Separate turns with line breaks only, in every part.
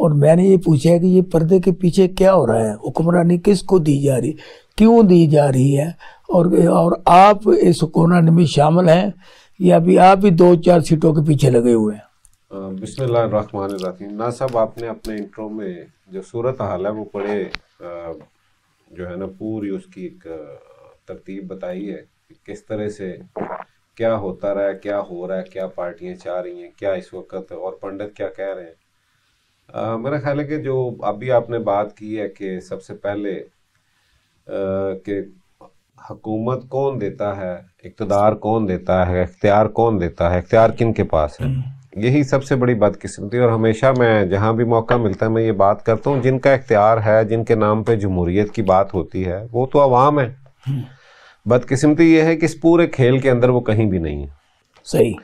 और मैंने ये पूछा है कि ये पर्दे के पीछे क्या हो रहा है, हुक्मरानी किसको दी जा रही, क्यों दी जा रही है, और आप इस हुक्मरानी में शामिल हैं या अभी आप भी 2-4 सीटों के पीछे लगे हुए हैं।
बिस्मिल्लाहिर्रहमानिर्रहीम। ना साहब, आपने अपने इंट्रो में जो सूरत हाल है वो बड़े जो है ना पूरी उसकी एक तरतीब बताई है कि किस तरह से क्या होता रहा है, क्या हो रहा है, क्या पार्टियां चाह रही हैं, क्या इस वक्त और पंडित क्या कह रहे हैं। मेरा ख्याल है कि जो अभी आपने बात की है कि सबसे पहले कि हुकूमत कौन देता है, इक़्तिदार कौन देता है, इख्तियार कौन देता है, इख्तियार किन के पास है, यही सबसे बड़ी बदकिस्मती। और हमेशा मैं जहाँ भी मौका मिलता है मैं ये बात करता हूँ, जिनका इख्तियार है, जिनके नाम पे जमहूरियत की बात होती है, वो तो अवाम है। बदकिस्मती ये है कि इस पूरे खेल के अंदर वो कहीं भी नहीं है।
सही,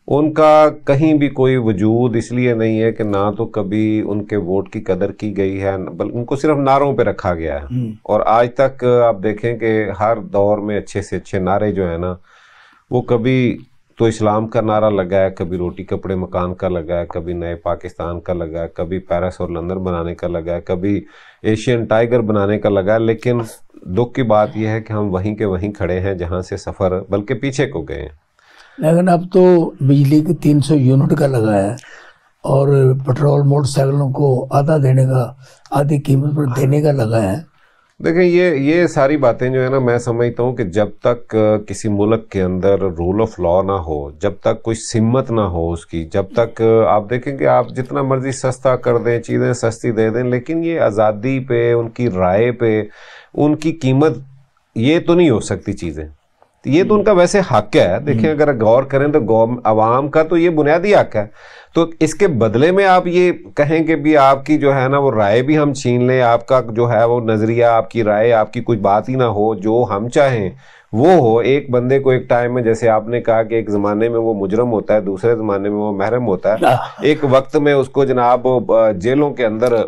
उनका कहीं भी कोई वजूद इसलिए नहीं है कि ना तो कभी उनके वोट की कदर की गई है, बल्कि उनको सिर्फ नारों पे रखा गया है। और आज तक आप देखें कि हर दौर में अच्छे से अच्छे नारे जो है ना, वो कभी तो इस्लाम का नारा लगा है, कभी रोटी कपड़े मकान का लगा है, कभी नए पाकिस्तान का लगा है, कभी पेरिस और लंदन बनाने का लगा है, कभी एशियन टाइगर बनाने का लगा है। लेकिन दुख की बात यह है कि हम वहीं के वहीं खड़े हैं जहां से सफ़र बल्कि पीछे को गए हैं।
लेकिन अब तो बिजली के 300 यूनिट का लगा है और पेट्रोल मोटरसाइकिलों को आधा देने का, आधी कीमत पर देने का लगा है।
देखें, ये सारी बातें जो है ना, मैं समझता हूँ कि जब तक किसी मुल्क के अंदर रूल ऑफ लॉ ना हो, जब तक कोई सिम्मत ना हो उसकी, जब तक आप देखें कि आप जितना मर्जी सस्ता कर दें, चीज़ें सस्ती दे दें, लेकिन ये आज़ादी पे, उनकी राय पे, उनकी कीमत ये तो नहीं हो सकती चीज़ें। ये तो उनका वैसे हक है। देखिए, अगर गौर करें तो आवाम का तो ये बुनियादी हक है। तो इसके बदले में आप ये कहें कि भी आपकी जो है ना वो राय भी हम छीन लें, आपका जो है वो नज़रिया, आपकी राय, आपकी कुछ बात ही ना हो, जो हम चाहें वो हो। एक बंदे को एक टाइम में, जैसे आपने कहा कि एक ज़माने में वो मुजरम होता है, दूसरे ज़माने में वो महरम होता है, एक वक्त में उसको जनाब जेलों के अंदर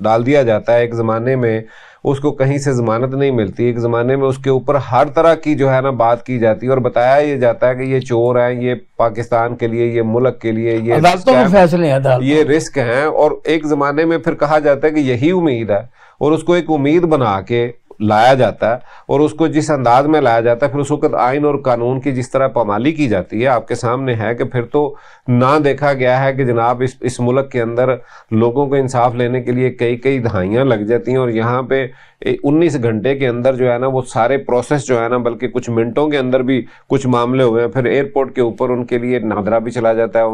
डाल दिया जाता है, एक ज़माने में उसको कहीं से जमानत नहीं मिलती, एक ज़माने में उसके ऊपर हर तरह की जो है ना बात की जाती है और बताया ये जाता है कि ये चोर हैं, ये पाकिस्तान के लिए, ये मुल्क के लिए, ये
अदालतों में फैसले हैं,
ये रिस्क हैं। और एक ज़माने में फिर कहा जाता है कि यही उम्मीद है, और उसको एक उम्मीद बना के लाया जाता है, और उसको जिस अंदाज में लाया जाता है, फिर उस वक्त आइन और कानून की जिस तरह पामाली की जाती है आपके सामने है कि फिर तो ना देखा गया है कि जनाब इस मुल्क के अंदर लोगों को इंसाफ लेने के लिए कई कई दहाइयाँ लग जाती हैं, और यहाँ पे 19 घंटे के अंदर जो है ना वो सारे प्रोसेस जो है ना, बल्कि कुछ मिनटों के अंदर भी कुछ मामले हुए हैं। फिर एयरपोर्ट के ऊपर उनके लिए नादरा भी चला जाता है,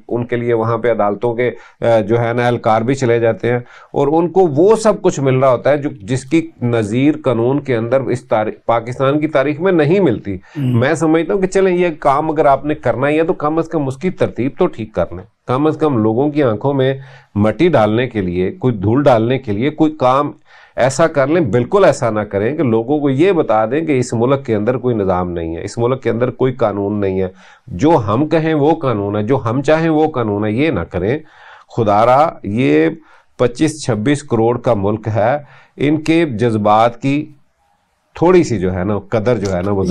उनके लिए वहाँ पे अदालतों के जो है ना एहलकार भी चले जाते हैं, और उनको वो सब कुछ मिल रहा होता है जो जिसकी नज़ीर कानून के अंदर इस पाकिस्तान की तारीख में नहीं मिलती। मैं समझता हूँ कि चलें, ये काम अगर आपने करना ही है तो कम से कम उसकी तरतीब तो ठीक कर लें। कम से कम लोगों की आंखों में मट्टी डालने के लिए, कोई धूल डालने के लिए कोई काम ऐसा कर लें। बिल्कुल ऐसा ना करें कि लोगों को ये बता दें कि इस मुल्क के अंदर कोई निज़ाम नहीं है, इस मुल्क के अंदर कोई कानून नहीं है, जो हम कहें वो कानून है, जो हम चाहें वो कानून है। ये ना करें खुदारा। ये 25-26 करोड़ का मुल्क है, इनके जज्बात की थोड़ी सी जो है ना कदर जो है ना वो